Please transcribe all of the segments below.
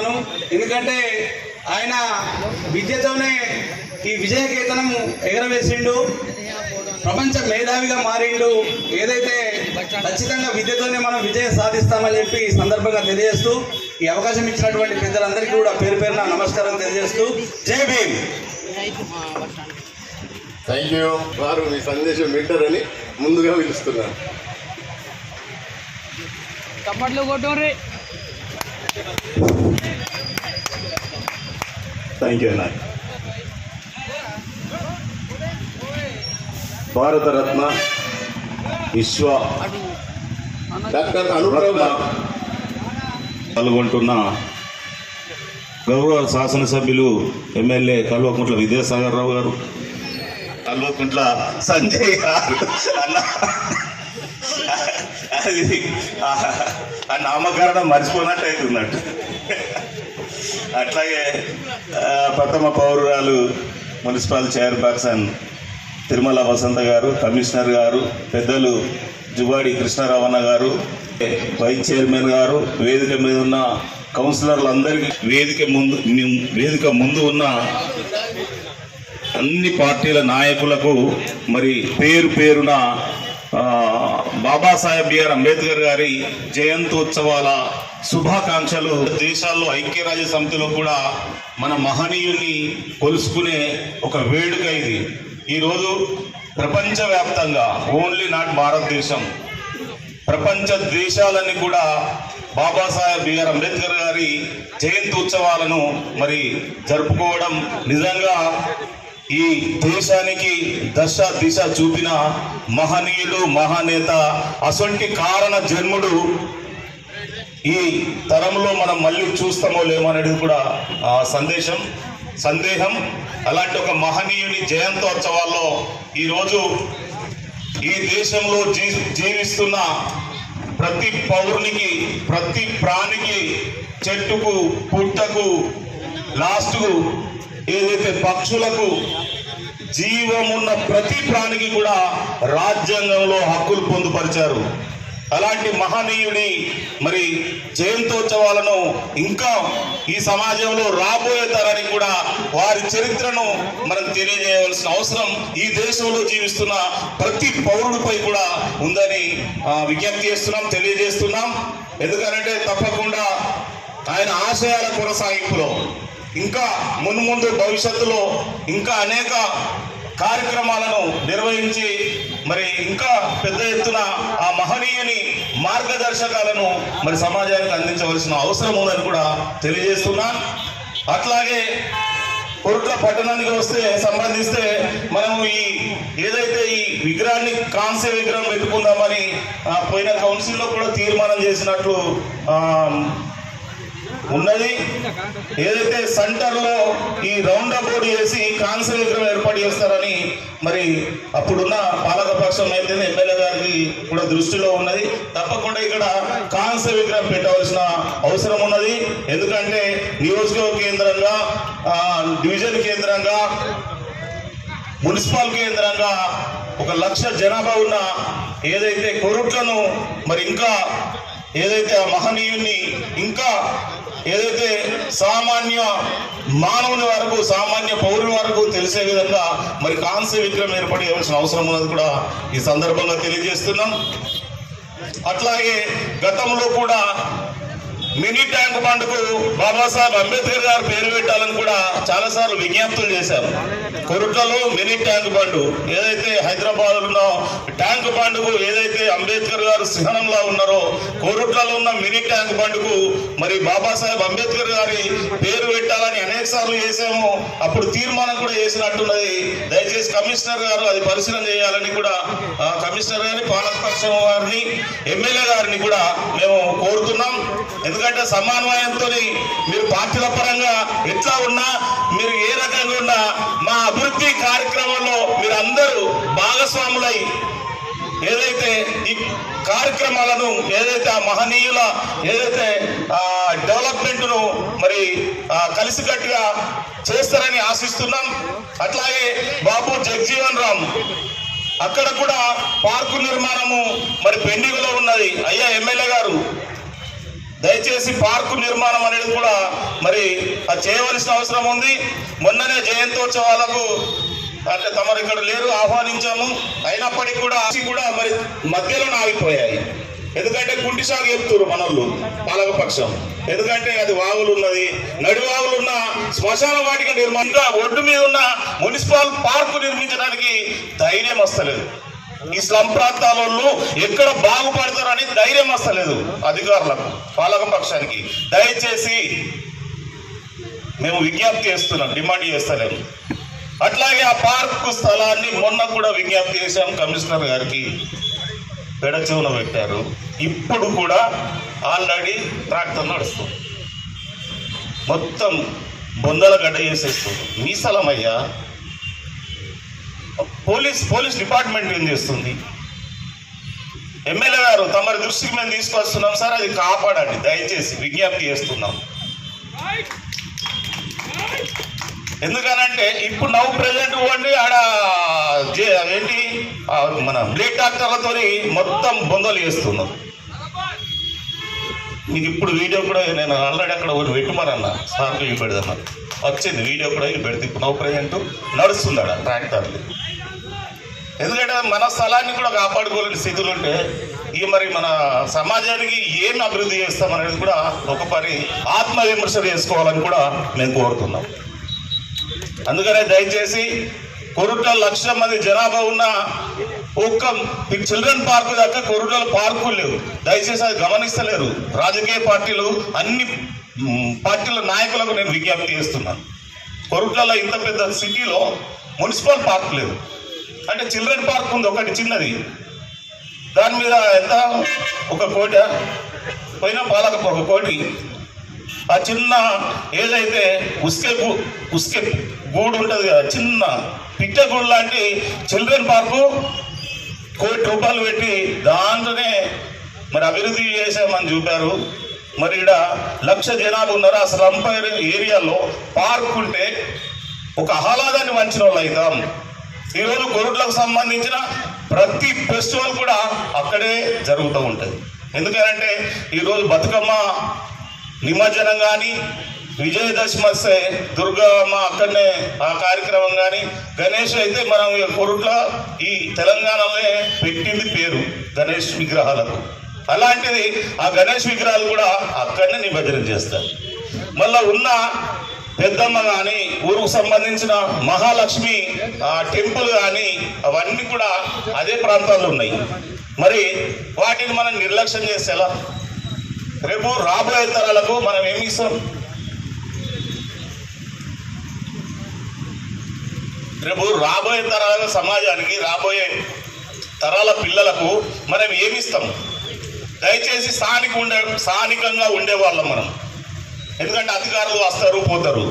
ఉన్నాను. ఎందుకంటే ఆయన విద్యతోనే ఈ విజయకేతనం ఎగరవేసిండు, ప్రపంచ మేధావిగా మారిండు. ఏదైతే ఖచ్చితంగా విద్యతోనే మనం విజయం సాధిస్తామని చెప్పి ఈ సందర్భంగా తెలియజేస్తూ, ఈ అవకాశం ఇచ్చినటువంటి పెద్దలందరికీ కూడా పేరు పేరున నమస్కారం తెలియజేస్తూ జై భీమ్. Thank you. వారు మీ సందేశం వింటారని ముందుగా పిలుస్తున్నాను. థ్యాంక్ యూ అన్న. భారతరత్న విశ్వ డాక్టర్ అనుప్రభ పాల్గొంటున్న గౌరవ శాసనసభ్యులు ఎమ్మెల్యే కల్వకుంట్ల విద్యాసాగర్ రావు గారు, కల్వకుంట్ల సంజయ్ గారు అన్న, అది ఆ నామకరణం మర్చిపోయినట్టు అవుతున్నట్టు. అట్లాగే ప్రథమ పౌరురాలు మున్సిపల్ చైర్పర్సన్ తిరుమల వసంత గారు, కమిషనర్ గారు, పెద్దలు జువాడి కృష్ణారావణ గారు, వైస్ చైర్మన్ గారు, వేదిక మీద ఉన్న కౌన్సిలర్లందరికీ, వేదిక ముందు ఉన్న అన్ని పార్టీల నాయకులకు, మరి పేరు పేరున బాబాసాహెబ్ బిఆర్ అంబేద్కర్ గారి జయంతోత్సవాల శుభాకాంక్షలు. దేశాల్లో ఐక్యరాజ్య సమితిలో కూడా మన మహనీయుల్ని కొలుసుకునే ఒక వేడుక ఇది. ఈరోజు ప్రపంచవ్యాప్తంగా, ఓన్లీ నాట్ భారతదేశం, ప్రపంచ దేశాలన్నీ కూడా బాబాసాహెబ్ బిఆర్ అంబేద్కర్ గారి జయంతి ఉత్సవాలను మరి జరుపుకోవడం నిజంగా ఈ దేశానికి దశ దిశ చూపిన మహనీయులు, మహానేత, అసొంటి కారణ జన్ముడు ఈ తరంలో మనం మళ్ళీ చూస్తామో లేమో అనేది కూడా సందేహం. అలాంటి ఒక మహనీయుని జయంతోత్సవాల్లో ఈరోజు ఈ దేశంలో జీవిస్తున్న ప్రతి పౌరునికి, ప్రతి ప్రాణికి, చెట్టుకు, పుట్టకు, లాస్ట్కు ఏదైతే పక్షులకు, జీవమున్న ప్రతి ప్రాణికి కూడా రాజ్యాంగంలో హక్కులు పొందుపరిచారు. అలాంటి మహనీయుడి మరి జయంతోత్సవాలను ఇంకా ఈ సమాజంలో రాబోయే తరానికి కూడా వారి చరిత్రను మనం తెలియజేయవలసిన అవసరం ఈ దేశంలో జీవిస్తున్న ప్రతి పౌరుడిపై కూడా ఉందని విజ్ఞప్తి చేస్తున్నాం, తెలియజేస్తున్నాం. ఎందుకంటే తప్పకుండా ఆయన ఆశయాల కొనసాగింపులో ఇంకా మున్ముందు భవిష్యత్తులో ఇంకా అనేక కార్యక్రమాలను నిర్వహించి మరి ఇంకా పెద్ద ఎత్తున ఆ మహనీయుని మార్గదర్శకాలను మరి సమాజానికి అందించవలసిన అవసరం ఉందని కూడా తెలియజేస్తున్నా. అట్లాగే కొరుట్ల పట్టణానికి సంబంధిస్తే మనం ఏదైతే ఈ విగ్రహాన్ని కాంస్య విగ్రహం పెట్టుకుందామని పోయిన కౌన్సిల్లో కూడా తీర్మానం చేసినట్లు ఉన్నది. ఏదైతే సెంటర్లో ఈ రౌండ్ బోర్డు చేసి కాంస్య విగ్రహం ఏర్పాటు చేస్తారని మరి అప్పుడున్న పాలకపక్షం అయితే ఎమ్మెల్యే గారికి కూడా దృష్టిలో ఉన్నది. తప్పకుండా ఇక్కడ కాంస్య విగ్రహం పెట్టవలసిన అవసరం ఉన్నది. ఎందుకంటే నియోజకవర్గ కేంద్రంగా, డివిజన్ కేంద్రంగా, మున్సిపల్ కేంద్రంగా 1 లక్ష జనాభా ఉన్న ఏదైతే కొరుట్లను మరి ఇంకా ఏదైతే ఆ మహనీయుని ఇంకా ఏదైతే సామాన్య మానవుని వరకు, సామాన్య పౌరుని వరకు తెలిసే విధంగా మరి కాంస్య విగ్రహం ఏర్పాటు చేయవలసిన అవసరం ఉన్నది కూడా ఈ సందర్భంగా తెలియజేస్తున్నాం. అట్లాగే గతంలో కూడా మినీ ట్యాంక్ బండ్కు బాబాసాహెబ్ అంబేద్కర్ గారు పేరు పెట్టాలని కూడా చాలాసార్లు విజ్ఞప్తులు చేశారు. కొరుట్లలో మినీ ట్యాంక్ బండ్ ఏదైతే హైదరాబాద్ ఉన్న ట్యాంక్ బండ్కు ఏదైతే అంబేద్కర్ గారు సింహనంలా ఉన్నారో, కొరుట్లలో ఉన్న మినీ ట్యాంక్ బండ్కు మరి బాబాసాహెబ్ అంబేద్కర్ గారి పేరు పెట్టాలని అనేక సార్లు చేసాము. అప్పుడు తీర్మానం కూడా చేసినట్టున్నది. దయచేసి కమిషనర్ గారు అది పరిశీలన చేయాలని కూడా కమిషనర్ గారిని, పాలకపక్షం వారిని, ఎమ్మెల్యే గారిని కూడా మేము కోరుతున్నాం. ఎందుకంటే సమన్వయంతో మీరు పార్టీల పరంగా ఎట్లా ఉన్నా, మీరు ఏ రకంగా ఉన్నా, మా అభివృద్ధి కార్యక్రమంలో మీరు అందరూ భాగస్వాములై ఏదైతే ఈ కార్యక్రమాలను ఏదైతే ఆ మహనీయుల ఏదైతే డెవలప్మెంట్ను మరి కలిసికట్టుగా చేస్తారని ఆశిస్తున్నాం. అట్లాగే బాబు జగజీవన్ రామ్ అక్కడ కూడా పార్కు నిర్మాణము మరి పెండింగ్లో ఉన్నది. అయ్యా ఎమ్మెల్యే గారు, దయచేసి పార్కు నిర్మాణం అనేది కూడా మరి అది చేయవలసిన అవసరం ఉంది. మొన్ననే జయంతోత్సవాలకు అంటే తమరు ఇక్కడ లేరు, ఆహ్వానించాము. అయినప్పటికీ కూడా మరి మధ్యలో ఆగిపోయాయి. ఎందుకంటే కుంటి సాగు చెప్తున్నారు మనోళ్ళు పాలకపక్షం. ఎందుకంటే అది వాగులు ఉన్నది, నడివాగులు ఉన్న శ్మశాన వాటిక ఇంకా ఒడ్డు మీద ఉన్న మున్సిపల్ పార్కు నిర్మించడానికి ధైర్యం వస్తలేదు. ఈ స్లమ్ ప్రాంతాలలో ఎక్కడ బాగుపడతారని ధైర్యం వస్తలేదు అధికారులకు, పాలకపక్షానికి. దయచేసి మేము విజ్ఞప్తి చేస్తున్నాం, డిమాండ్ చేస్తలేము. అట్లాగే ఆ పార్కు స్థలాన్ని మొన్న కూడా విజ్ఞప్తి చేశాం కమిషనర్ గారికి, పెడచెవున పెట్టారు. ఇప్పుడు కూడా ఆల్రెడీ ట్రాక్టర్ నడుస్తుంది, మొత్తం బొందల గడ్డ చేసేస్తుంది. మీ స్థలం అయ్యా, పోలీస్ డిపార్ట్మెంట్ ఏం చేస్తుంది? ఎమ్మెల్యే గారు తమరి దృష్టికి మేము తీసుకొస్తున్నాం సార్, అది కాపాడండి దయచేసి, విజ్ఞప్తి చేస్తున్నాం. ఎందుకనంటే ఇప్పుడు నవ్వు ప్రజెంట్ పోండి ఆడ ఏంటి మన బ్లేడ్ డాక్టర్లతో మొత్తం బొందలు చేస్తున్నాం. మీకు ఇప్పుడు వీడియో కూడా నేను ఆల్రెడీ అక్కడ ఒకటి పెట్టుమనన్నా సార్ పెడదన్నా, వచ్చింది వీడియో కూడా పెడితే ఇప్పుడు నవ్వు ప్రజెంట్ నడుస్తుంది ఆడ ట్రాక్టర్లు. ఎందుకంటే మన స్థలాన్ని కూడా కాపాడుకోలేని స్థితులు ఉంటే ఇక మరి మన సమాజానికి ఏం అభివృద్ధి చేస్తామనేది కూడా ఒక పని ఆత్మవిమర్శ చేసుకోవాలని కూడా మేము కోరుతున్నాం. అందుకనే దయచేసి కొరుట్ల 1,00,000 మంది జనాభా ఉన్న ఒక్క చిల్డ్రన్ పార్కు దాకా కొరుట్ల పార్కులు లేవు. దయచేసి అది గమనిస్తలేరు రాజకీయ పార్టీలు, అన్ని పార్టీల నాయకులకు నేను విజ్ఞప్తి చేస్తున్నాను. కొరుట్లలో ఇంత పెద్ద సిటీలో మున్సిపల్ పార్క్ లేదు. అంటే చిల్డ్రన్ పార్క్ ఉంది ఒకటి చిన్నది, దాని మీద ఎంత 1 కోటి పోయినా పాలక 1 కోటి. ఆ చిన్న ఏదైతే ఉస్కే గూడు ఉంటుంది కదా, చిన్న పిట్టె గూడు లాంటి చిల్డ్రన్ పార్కు 1 కోటి రూపాయలు పెట్టి దాంట్లోనే మరి అభివృద్ధి చేసామని చూపారు. మరి ఇక్కడ 1,00,000 జనాలు ఉన్నారు. ఆ స్లమ్ ఏరియాలో పార్క్ ఉంటే ఒక ఆహ్లాదాన్ని వంచిన వాళ్ళు అవుతాం. ఈరోజు కొరుట్లకు సంబంధించిన ప్రతి ఫెస్టివల్ కూడా అక్కడే జరుగుతూ ఉంటుంది. ఎందుకంటే ఈరోజు బతుకమ్మ నిమజ్జనం కానీ, విజయదశమి వస్తే దుర్గమ్మ అక్కడనే ఆ కార్యక్రమం కానీ, గణేష్ అయితే మనం కొరుట్ల ఈ తెలంగాణలోనే పెట్టింది పేరు గణేష్ విగ్రహాలకు. అలాంటిది ఆ గణేష్ విగ్రహాలు కూడా అక్కడనే నిమజ్జనం చేస్తారు. మళ్ళీ ఉన్న పెద్దమ్మ కానీ, ఊరుకు సంబంధించిన మహాలక్ష్మి టెంపుల్ కానీ అవన్నీ కూడా అదే ప్రాంతాల్లో ఉన్నాయి. మరి వాటిని మనం నిర్లక్ష్యం చేసేలా రేపు రాబోయే తరాలకు మనం ఏమి ఇస్తాం? రేపు రాబోయే తరాల సమాజానికి, రాబోయే తరాల పిల్లలకు మనం ఏమిస్తాం? దయచేసి స్థానికంగా ఉండేవాళ్ళం మనం. ఎందుకంటే అధికారులు వస్తారు పోతారు,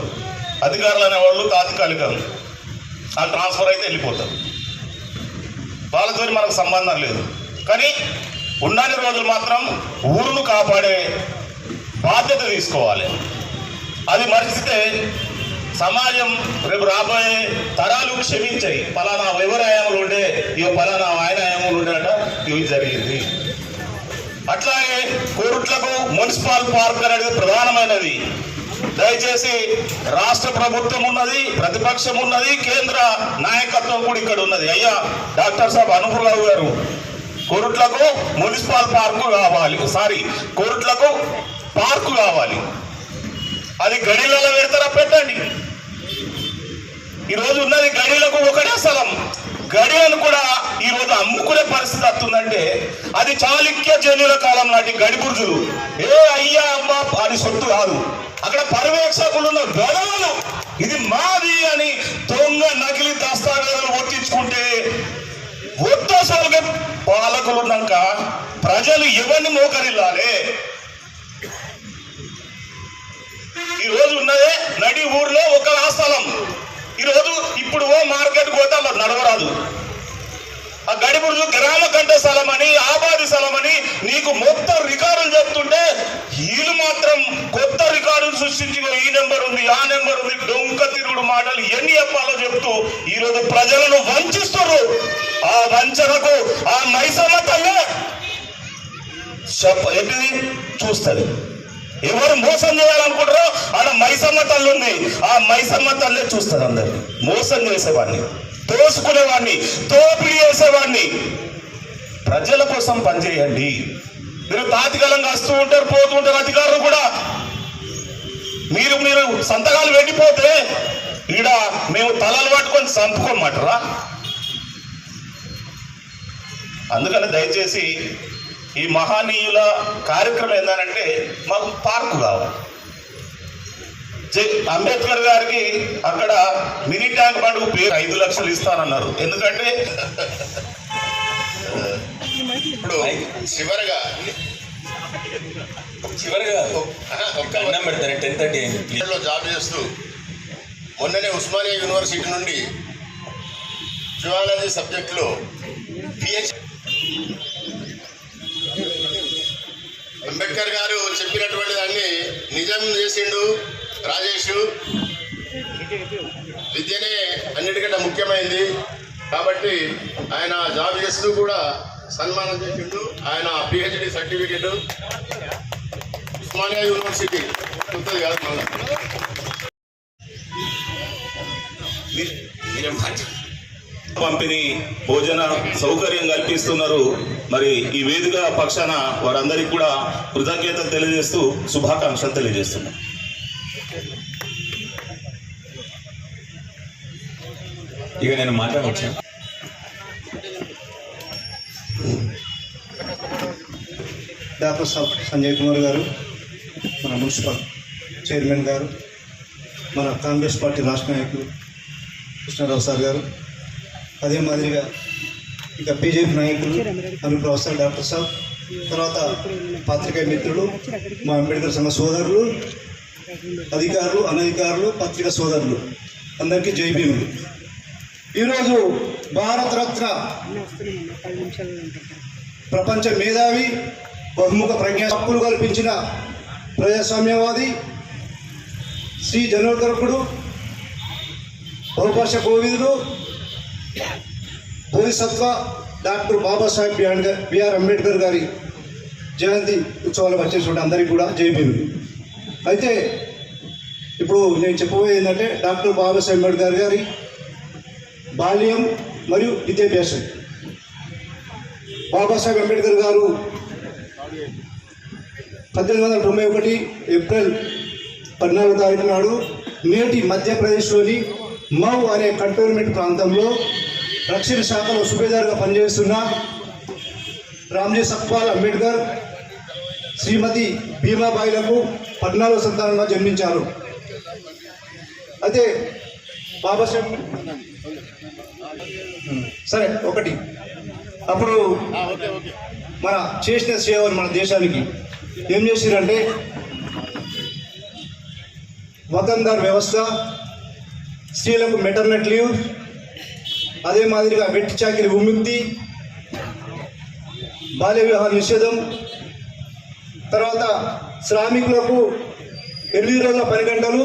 అధికారులు అనేవాళ్ళు తాత్కాలికం, ఆ ట్రాన్స్ఫర్ అయితే వెళ్ళిపోతారు, వాళ్ళతో మనకు సంబంధం లేదు. కానీ ఉన్నన్ని రోజులు మాత్రం ఊరును కాపాడే బాధ్యత తీసుకోవాలి. అది మరిచితే సమాజం రేపు రాబోయే తరాలు క్షమించాయి, పలానా ఎవరి ఆయాములు ఉండే, ఇక పలానా ఆయన ఆయాములు ఉండేట ఇవి జరిగింది. అట్లాగే కోరుట్లకు మున్సిపల్ పార్క్ అనేది ప్రధానమైనది. దయచేసి రాష్ట్ర ప్రభుత్వం ఉన్నది, ప్రతిపక్షం ఉన్నది, కేంద్ర నాయకత్వం కూడా ఇక్కడ ఉన్నది. అయ్యా డాక్టర్ సాబ్ అనుపురావు గారు, కోరుట్లకు మున్సిపల్ పార్కు కావాలి, కోరుట్లకు పార్కు కావాలి. అది గడిలలో పెడతారా? పెట్టండి. ఈరోజు ఉన్నది గడిలకు ఒకటే స్థలం, గడిలను కూడా ఈరోజు అమ్ముకునే పరిస్థితి వస్తుందంటే అది చాళుక్య జనుల కాలం నాటి గడి బుర్జులు. అయ్యా అమ్మ అది సొత్తు కాదు. అక్కడ పర్యవేక్షకులు ఉన్న గడవలు ఇది మాది అని దొంగ నకిలీ దస్తావేజులు ఒట్టించుకుంటే ఒత్తోసాలుగా పాలకులు ఉన్నాక ప్రజలు ఎవరిని మోకరిల్లాలి? ఈరోజు ఉన్నదే నడి ఊర్లో ఒక స్థలం. ఈరోజు ఇప్పుడు మార్కెట్ పోతే అలా నడవరాదు. ఆ గడిబుర్జు గ్రామ కంట స్థలం అని, ఆబాది స్థలం అని నీకు మొత్తం రికార్డులు చెప్తుంటే వీళ్ళు మాత్రం కొత్త రికార్డులు సృష్టించి ఈ నెంబర్ ఉంది, ఆ నెంబర్ ఉంది, డొంక తిరుగుడు మాటలు ఎన్ని చెప్పాలో చెప్తూ ఈరోజు ప్రజలను వంచిస్తారు. ఆ వంచనకు ఆ మైసమ్మ తల్లే ఏంటిది చూస్తుంది. ఎవరు మోసం చేయాలనుకుంటారో ఆడ మైసమ్మ తల్లి ఉంది, ఆ మైసమ్మ తల్లే చూస్తారు అందరు. మోసం చేసేవాడిని, దోసుకునేవాడిని, దోపిడీ చేసేవాడిని. ప్రజల కోసం పనిచేయండి. మీరు తాత్కాలంగా వస్తూ ఉంటారు, పోతూ ఉంటారు. అధికారులు కూడా మీరు సంతకాలు పెట్టిపోతే ఈడ మేము తలలు పట్టుకొని చంపుకోమంటారా? అందుకని దయచేసి ఈ మహనీయుల కార్యక్రమం ఏంటంటే మాకు పార్కు కావాలి. అంబేద్కర్ గారికి అక్కడ మినీ ట్యాంక్ బండ్కు పేరు 5 లక్షలు ఇస్తానన్నారు. ఎందుకంటే ఇప్పుడు చివరగా అన్నం పెడతారు 10:30 అయింది. లో జాబ్ చేస్తూ మొన్ననే ఉస్మానియా యూనివర్సిటీ నుండి జువాలజీ సబ్జెక్టులో పిహెచ్డి. అంబేద్కర్ గారు చెప్పినటువంటి దాన్ని నిజం చేసిండు రాజేష్. విద్యనే అన్నిటికంటే ముఖ్యమైనది కాబట్టి ఆయన జాబ్ చేస్తూ కూడా సన్మానం చేసిండు. ఆయన పిహెచ్డి సర్టిఫికెట్ ఉస్మానియా యూనివర్సిటీ ఉంటుంది కాదు మళ్ళీ. పంపిణీ భోజన సౌకర్యం కల్పిస్తున్నారు. మరి ఈ వేదిక పక్షాన వారందరికీ కూడా కృతజ్ఞతలు తెలియజేస్తూ శుభాకాంక్షలు తెలియజేస్తున్నాం. ఇక నేను మాట్లాడవచ్చు. డాక్టర్ సంజయ్ కుమార్ గారు, మన మున్సిపల్ చైర్మన్ గారు, మన కాంగ్రెస్ పార్టీ రాష్ట్ర నాయకులు కృష్ణారావు సార్ గారు, అదే మాదిరిగా ఇక బీజేపీ నాయకులు అనుప్రభు సార్, డాక్టర్ సాబ్, తర్వాత పాత్రికేయ మిత్రులు, మా అంబేద్కర్ సంఘ సోదరులు, అధికారులు, అనధికారులు, పత్రికా సోదరులు అందరికీ జై భీములు. ఈరోజు భారతరత్న ప్రపంచ మేధావి, బహుముఖ ప్రజ్ఞా హక్కులు కల్పించిన ప్రజాస్వామ్యవాది, శ్రీ జనోద్ధరకుడు, బహుభాష కోవిదుడు, బోధిసత్వ డాక్టర్ బాబాసాహెబ్ బిఆర్ అంబేద్కర్ గారి జయంతి ఉత్సవాలు వచ్చేటువంటి అందరికీ కూడా జై భీములు. అయితే ఇప్పుడు నేను చెప్పబోయేది ఏంటంటే డాక్టర్ బాబాసాహెబ్ అంబేద్కర్ గారి బాల్యం మరియు విద్యాభ్యాసం. బాబాసాహెబ్ అంబేద్కర్ గారు 1891 ఏప్రిల్ 14వ తారీఖు నాడు నేటి మధ్యప్రదేశ్లోని మౌ అనే కంటోన్మెంట్ ప్రాంతంలో రక్షణ శాఖలో సుబేదార్గా పనిచేస్తున్న రామ్జీ సక్పాల్ అంబేద్కర్ శ్రీమతి భీమాబాయిలకు 14వ సంతానంగా జన్మించారు. అయితే బాబాసాహెబ్ సరే ఒకటి అప్పుడు మన చేసిన సేవలు మన దేశానికి ఏం చేసిరంటే వతందార్ వ్యవస్థ, స్త్రీలకు మెటర్నెట్ లీవ్, అదే మాదిరిగా వెట్టి చాకిరి విముక్తి, బాల్య వివాహ నిషేధం, తర్వాత శ్రామికులకు 8 రోజుల 10 గంటలు,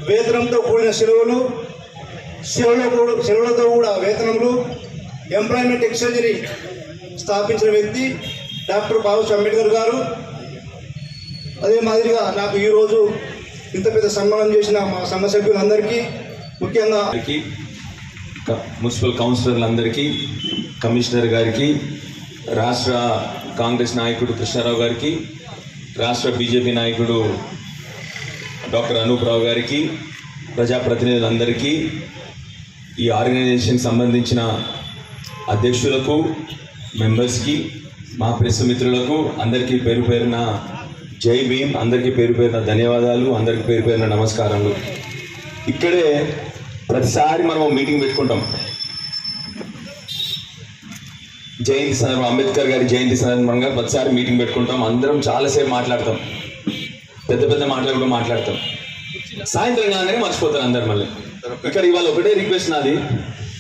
వేతనంతో కూడిన సెలవులు, సెలవులతో కూడా వేతనములు, ఎంప్లాయ్మెంట్ ఎక్స్చేంజ్ని స్థాపించిన వ్యక్తి డాక్టర్ బాబాసాహెబ్ అంబేద్కర్ గారు. అదే మాదిరిగా నాకు ఈరోజు ఇంత పెద్ద సన్మానం చేసిన మా సంఘ సభ్యులందరికీ, ముఖ్యంగా మున్సిపల్ కౌన్సిలర్లందరికీ, కమిషనర్ గారికి, రాష్ట్ర కాంగ్రెస్ నాయకుడు కృష్ణారావు గారికి, రాష్ట్ర బీజేపీ నాయకుడు డాక్టర్ అనూప్రావు గారికి, ప్రజాప్రతినిధులందరికీ, ఈ ఆర్గనైజేషన్కి సంబంధించిన అధ్యక్షులకు, మెంబర్స్కి, మా ప్రెస్ మిత్రులకు అందరికీ పేరు పేరున జై భీమ్, అందరికీ పేరు పేరున ధన్యవాదాలు, అందరికీ పేరు పేరున నమస్కారములు. ఇక్కడే ప్రతిసారి మనం మీటింగ్ పెట్టుకుంటాం. జయంతి సందర్భం, అంబేద్కర్ గారి జయంతి సందర్భంగా ప్రతిసారి మీటింగ్ పెట్టుకుంటాం. అందరం చాలాసేపు మాట్లాడతాం, పెద్ద పెద్ద మాటలు మాట్లాడతాం. సాయంత్రం కాగానే మర్చిపోతారు అందరు. మళ్ళీ ఇక్కడ ఇవాళ ఒకటే రిక్వెస్ట్ నాది,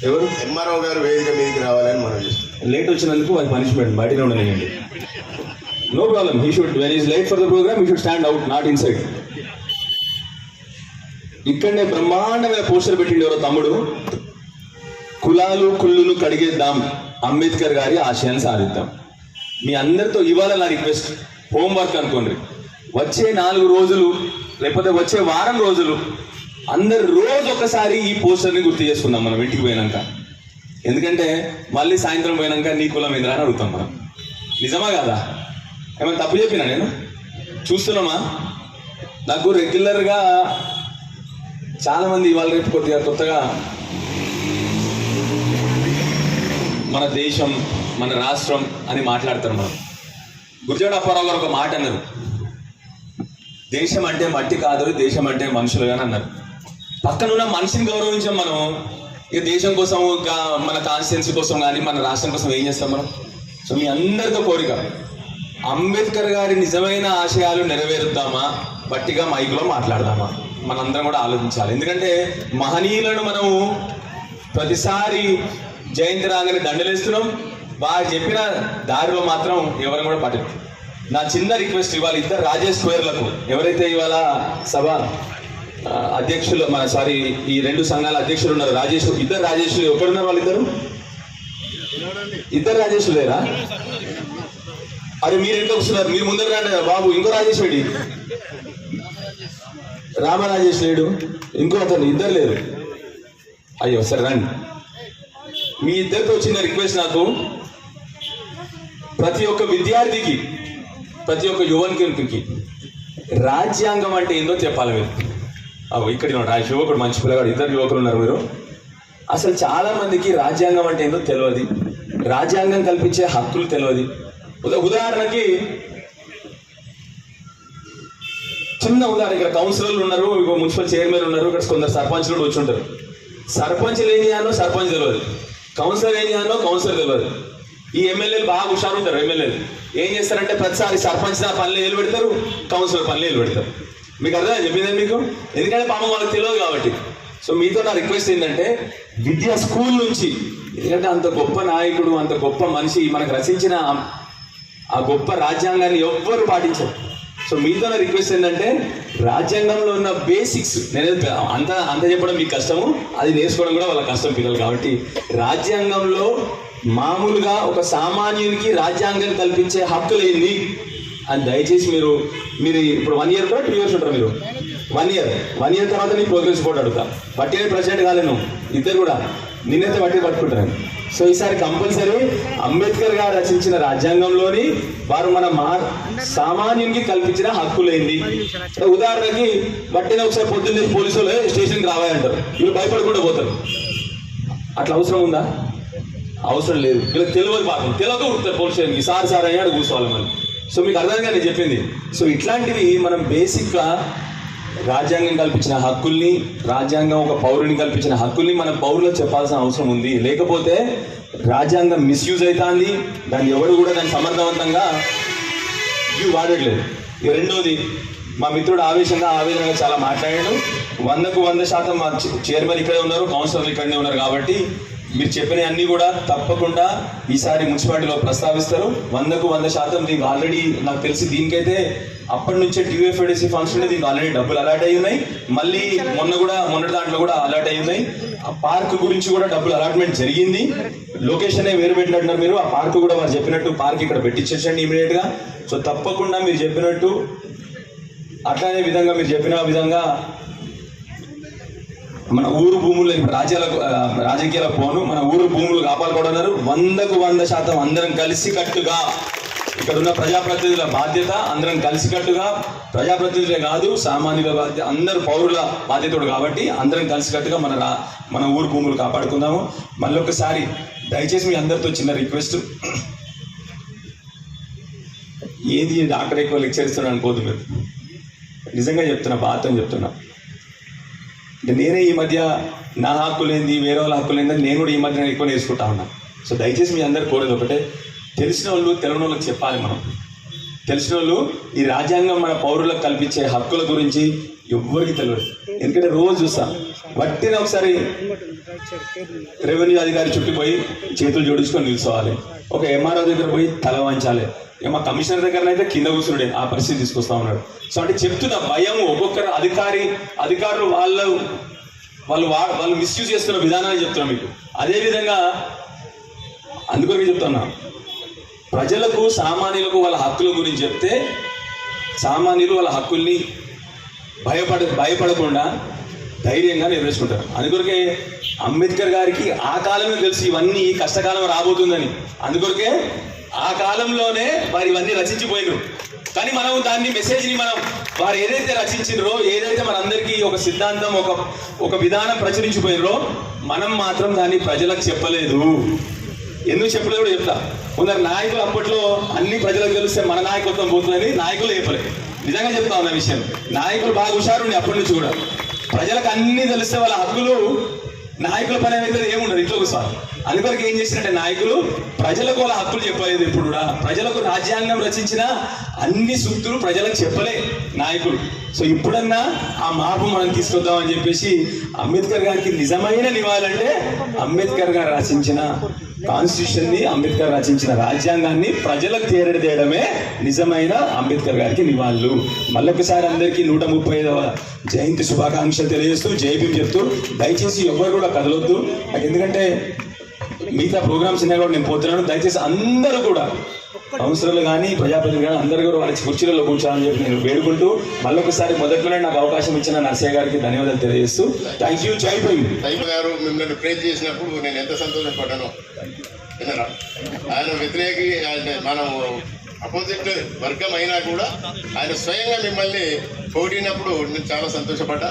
ఎవరు ఎంఆర్ఓ గారు వేదిక మీదకి రావాలని మనం చేస్తాం. లేట్ వచ్చినందుకు అది పనిష్మెంట్, బయటనే ఉండనండి. No problem, he should when is late for the programme he should stand out, not inside. ఇక్కడనే బ్రహ్మాండమైన పోస్టర్ పెట్టిండు ఎవరో తమ్ముడు, కులాలు కుళ్ళును కడిగేద్దాం, అంబేద్కర్ గారి ఆశయాన్ని సాధిద్దాం. మీ అందరితో ఇవాళ నా రిక్వెస్ట్, హోంవర్క్ అనుకోండి. వచ్చే 4 రోజులు లేకపోతే వచ్చే వారం రోజులు అందరు రోజు ఒకసారి ఈ పోస్టర్ని గుర్తు చేసుకుందాం మనం ఇంటికి పోయినాక. ఎందుకంటే మళ్ళీ సాయంత్రం పోయినాక నీ కులం ఏంద్రా అని అడుగుతాం మనం. నిజమా కాదా? ఏమైనా తప్పు చెప్పినా నేను? చూస్తున్నామా? నాకు రెగ్యులర్గా చాలామంది ఇవాళ రేపు కొద్దిగా కొత్తగా మన దేశం మన రాష్ట్రం అని మాట్లాడతారు. మనం గుర్జాడ అప్పారావు గారు ఒక మాట అన్నారు, దేశం అంటే మట్టి కాదు, దేశం అంటే మనుషులు అని అన్నారు. పక్కనున్న మనిషిని గౌరవించాం మనం. ఇక దేశం కోసం, ఇంకా మన కాన్స్టిట్యున్సీ కోసం కానీ మన రాష్ట్రం కోసం ఏం చేస్తాం మనం? సో మీ అందరితో కోరిక, అంబేద్కర్ గారి నిజమైన ఆశయాలు నెరవేరుద్దామా, బట్టిగా మైకులో మాట్లాడదామా? మనందరం కూడా ఆలోచించాలి. ఎందుకంటే మహనీయులను మనము ప్రతిసారి జయంతి రాగానే దండలేస్తున్నాం, వారు చెప్పిన దారిలో మాత్రం ఎవరు కూడా పట్టరు. నా చిన్న రిక్వెస్ట్, ఇవాళ ఇద్దరు రాజేష్ స్క్వేర్లకు ఎవరైతే ఇవాళ సభ అధ్యక్షులు ఈ 2 సంఘాల అధ్యక్షులు ఉన్నారు, ఇద్దరు రాజేష్లు ఎక్కడున్నారు? వాళ్ళిద్దరు రాజేష్లు లేరా? అరే మీరు ఎంత వస్తున్నారు? మీరు ముందర రండి బాబు. ఇంకో రాజేష్ రెడ్డి, రామరాజేష్ లేడు, ఇంకో అతను, ఇద్దరు లేరు. అయ్యో సరే రండి. మీ ఇద్దరితో చిన్న రిక్వెస్ట్, నాకు ప్రతి ఒక్క విద్యార్థికి, ప్రతి ఒక్క యువకునికి రాజ్యాంగం అంటే ఏందో చెప్పాలి మీరు. ఇక్కడ యువకుడు, మంచి పిల్లగాడు, 2 యువకులు ఉన్నారు మీరు. అసలు చాలా మందికి రాజ్యాంగం అంటే ఏందో తెలియదు, రాజ్యాంగం కల్పించే హక్కులు తెలియదు. ఉదాహరణకి చిన్న ఉదాహరణ, ఇక్కడ కౌన్సిలర్లు ఉన్నారు, మున్సిపల్ చైర్మన్ ఉన్నారు, ఇక్కడ కొందరు సర్పంచ్లు కూడా వచ్చి ఉంటారు. సర్పంచ్లు ఏం చేయాలో సర్పంచ్ తెలియదు, కౌన్సిలర్ ఏం చేయాలో కౌన్సిలర్ తెలియదు. ఈ ఎమ్మెల్యేలు బాగా హుషారు ఉంటారు. ఎమ్మెల్యేలు ఏం చేస్తారంటే ప్రతిసారి సర్పంచ్ పనులు ఏలు పెడతారు, కౌన్సిలర్ పనులు ఏలు పెడతారు. మీకు అర్థం చెప్పిందే మీకు? ఎందుకంటే పాపం వాళ్ళకి తెలియదు కాబట్టి. సో మీతో నా రిక్వెస్ట్ ఏంటంటే, విద్యా స్కూల్ నుంచి, ఎందుకంటే అంత గొప్ప నాయకుడు, అంత గొప్ప మనిషి మనకు రచించిన ఆ గొప్ప రాజ్యాంగాన్ని ఎవ్వరు పాటించరు. సో మీతో నా రిక్వెస్ట్ ఏంటంటే, రాజ్యాంగంలో ఉన్న బేసిక్స్, నేను అంత చెప్పడం మీకు కష్టము, అది నేర్చుకోవడం కూడా వాళ్ళ కష్టం పిల్లలు. కాబట్టి రాజ్యాంగంలో మామూలుగా ఒక సామాన్యునికి రాజ్యాంగం కల్పించే హక్కులు ఏంది అని దయచేసి మీరు ఇప్పుడు 1 year 2 years ఉంటారు మీరు. 1 year తర్వాత నీ ప్రోగ్రెస్ రిపోర్ట్ అడుగుతా. బట్టి ప్రెసిడెంట్ కాలేను, ఇద్దరు కూడా నిన్నైతే పట్టుకుంటారని. సో ఈసారి కంపల్సరీ అంబేద్కర్ గారు రచించిన రాజ్యాంగంలోని వారు మన సామాన్యునికి కల్పించిన హక్కులేంది. ఉదాహరణకి బట్టిన ఒకసారి పొద్దున్నే పోలీసు వాళ్ళు స్టేషన్కి రావాలంటారు, వీళ్ళు భయపడకుండా పోతారు. అట్లా అవసరం ఉందా? అవసరం లేదు. వీళ్ళకి తెలియదు, పాపం తెలియక ఉంటారు పోలీస్ స్టేషన్కి, సార్ అయ్యాడు కూర్చోవాలి మనం. సో మీకు అర్థంగా నేను చెప్పింది. సో ఇట్లాంటివి మనం బేసిక్గా రాజ్యాంగం కల్పించిన హక్కుల్ని, రాజ్యాంగం ఒక పౌరుని కల్పించిన హక్కుల్ని మన పౌరులకు చెప్పాల్సిన అవసరం ఉంది. లేకపోతే రాజ్యాంగం మిస్యూజ్ అవుతుంది, దాన్ని ఎవరు కూడా దాన్ని సమర్థవంతంగా వాడట్లేదు. ఇక రెండోది, మా మిత్రుడు ఆవేదనగా చాలా మాట్లాడాడు. 100కు 100% మా చైర్మన్ ఇక్కడే ఉన్నారు, కౌన్సిలర్లు ఇక్కడనే ఉన్నారు. కాబట్టి మీరు చెప్పిన అన్నీ కూడా తప్పకుండా ఈసారి మున్సిపాలిటీలో ప్రస్తావిస్తారు. 100కు 100% దీనికి ఆల్రెడీ నాకు తెలిసి దీనికైతే అప్పటి నుంచే టీయూఎఫ్ఐడిసి ఫండ్స్ ఉంటే దీనికి ఆల్రెడీ డబ్బులు అలాట్ అయ్యి ఉన్నాయి. మళ్ళీ మొన్నటి దాంట్లో కూడా అలాట్ అయ్యి ఉన్నాయి. ఆ పార్క్ గురించి కూడా డబ్బులు అలాట్మెంట్ జరిగింది. లొకేషనే వేరు పెట్టినట్టున్నారు మీరు. ఆ పార్క్ కూడా వారు చెప్పినట్టు పార్క్ ఇక్కడ పెట్టించేసండి ఇమీడియట్గా. సో తప్పకుండా మీరు చెప్పినట్టు అట్లానే విధంగా మీరు చెప్పిన విధంగా మన ఊరు భూములు రాజకీయాలకు పోను, మన ఊరు భూములు కాపాడుకోవడం 100కు 100% అందరం కలిసికట్టుగా, ఇక్కడ ఉన్న ప్రజాప్రతినిధుల బాధ్యత, అందరం కలిసికట్టుగా, ప్రజాప్రతినిధులే కాదు సామాన్యుల బాధ్యత, అందరు పౌరుల బాధ్యతడు. కాబట్టి అందరం కలిసికట్టుగా మన ఊరు భూములు కాపాడుకుందాము. మళ్ళీ ఒకసారి దయచేసి మీ అందరితో చిన్న రిక్వెస్ట్, ఏది డాక్టర్ ఎక్కువ లెక్చర్ ఇస్తున్నాను అనుకోదు మీరు, నిజంగా చెప్తున్నా, బాధతో చెప్తున్నా. నేనే ఈ మధ్య నా హక్కులేంది, వేరే వాళ్ళ హక్కులేంది అని నేను కూడా ఈ మధ్య ఎక్కువ నేర్చుకుంటా ఉన్నా. సో దయచేసి మీ అందరు కోరేది ఒకటే, తెలిసిన వాళ్ళు తెలియని వాళ్ళకి చెప్పాలి. మనం తెలిసిన వాళ్ళు ఈ రాజ్యాంగం మన పౌరులకు కల్పించే హక్కుల గురించి ఎవ్వరికి తెలియదు. ఎందుకంటే రోజు చూస్తాం, వట్టిన ఒకసారి రెవెన్యూ అధికారి చుట్టూ పోయి చేతులు జోడించుకొని నిల్చోవాలి, ఒక ఎంఆర్ఓ దగ్గర పోయి తల వంచాలి, మా కమిషనర్ దగ్గరనైతే కింద కూర్చుండే ఆ పరిస్థితి తీసుకొస్తా ఉన్నాడు. సో అంటే చెప్తున్న భయం, ఒక్కొక్కరు అధికారులు వాళ్ళు మిస్యూజ్ చేస్తున్న విధానాన్ని చెప్తున్నా మీకు. అదేవిధంగా అందుకని చెప్తున్నా, ప్రజలకు సామాన్యులకు వాళ్ళ హక్కుల గురించి చెప్తే సామాన్యులు వాళ్ళ హక్కుల్ని భయపడకుండా ధైర్యంగా నెరవేర్చుకుంటారు. అందుకొరకే అంబేద్కర్ గారికి ఆ కాలమే తెలుసు ఇవన్నీ ఈ కష్టకాలం రాబోతుందని. అందుకొరకే ఆ కాలంలోనే వారు ఇవన్నీ రచించిపోయినారు. కానీ మనం దాన్ని మెసేజ్ని మనం వారు ఏదైతే రచించినరో, ఏదైతే మనందరికీ ఒక సిద్ధాంతం, ఒక విధానం ప్రచురించిపోయినరో, మనం మాత్రం దాన్ని ప్రజలకు చెప్పలేదు. ఎందుకు చెప్పలేదు కూడా చెప్తా. కొందరు నాయకులు అప్పట్లో అన్ని ప్రజలకు తెలిస్తే మన నాయకత్వం పోతుందని నాయకులు చెప్పలేదు. నిజంగా చెప్తా ఉన్న విషయం, నాయకులు బాగా హుషారు అప్పటి నుంచి కూడా. ప్రజలకు అన్ని తెలిస్తే వాళ్ళ హక్కులు, నాయకుల పని అయితే ఏముండదు, ఇంట్లో కూర్చోవాలి. అందుకొరకు ఏం చేసినట్టే నాయకులు ప్రజలకు వాళ్ళ హక్కులు చెప్పలేదు. ఇప్పుడు కూడా ప్రజలకు రాజ్యాంగం రచించిన అన్ని సూక్తులు ప్రజలకు చెప్పలే నాయకులు. సో ఇప్పుడన్నా ఆ మార్పు మనం తీసుకొద్దామని చెప్పేసి అంబేద్కర్ గారికి నిజమైన నివాళులంటే అంబేద్కర్ గారు రచించిన కాన్స్టిట్యూషన్ని, అంబేద్కర్ రచించిన రాజ్యాంగాన్ని ప్రజలకు తీయడమే నిజమైన అంబేద్కర్ గారికి నివాళులు. మళ్ళొకసారి అందరికీ 135వ జయంతి శుభాకాంక్షలు తెలియజేస్తూ జైభీం చెప్తూ దయచేసి ఎవరు కూడా కదలొద్దు. ఎందుకంటే మిగతా ప్రోగ్రామ్స్ ఉన్నాయి కూడా నేను పోతున్నాను. దయచేసి అందరూ కూడా కౌన్సిలర్లు కానీ ప్రజాప్రతినిధులు కానీ అందరూ కూడా వాళ్ళ కుర్చీలలో కూర్చోాలని చెప్పి నేను వేడుకుంటూ మళ్ళొకసారి మొదట్లోనే నాకు అవకాశం ఇచ్చిన నర్సయ్య గారికి ధన్యవాదాలు తెలియజేస్తూ థ్యాంక్ యూ. జై భీమ్. గారు మిమ్మల్ని ప్రేజ్ చేసినప్పుడు నేను ఎంత సంతోషపడ్డానో విన్నారా. ఆయన వ్యతిరేకి అంటే మనం అపోజిట్ వర్గం అయినా కూడా ఆయన స్వయంగా మిమ్మల్ని పోటీనప్పుడు నేను చాలా సంతోషపడ్డా.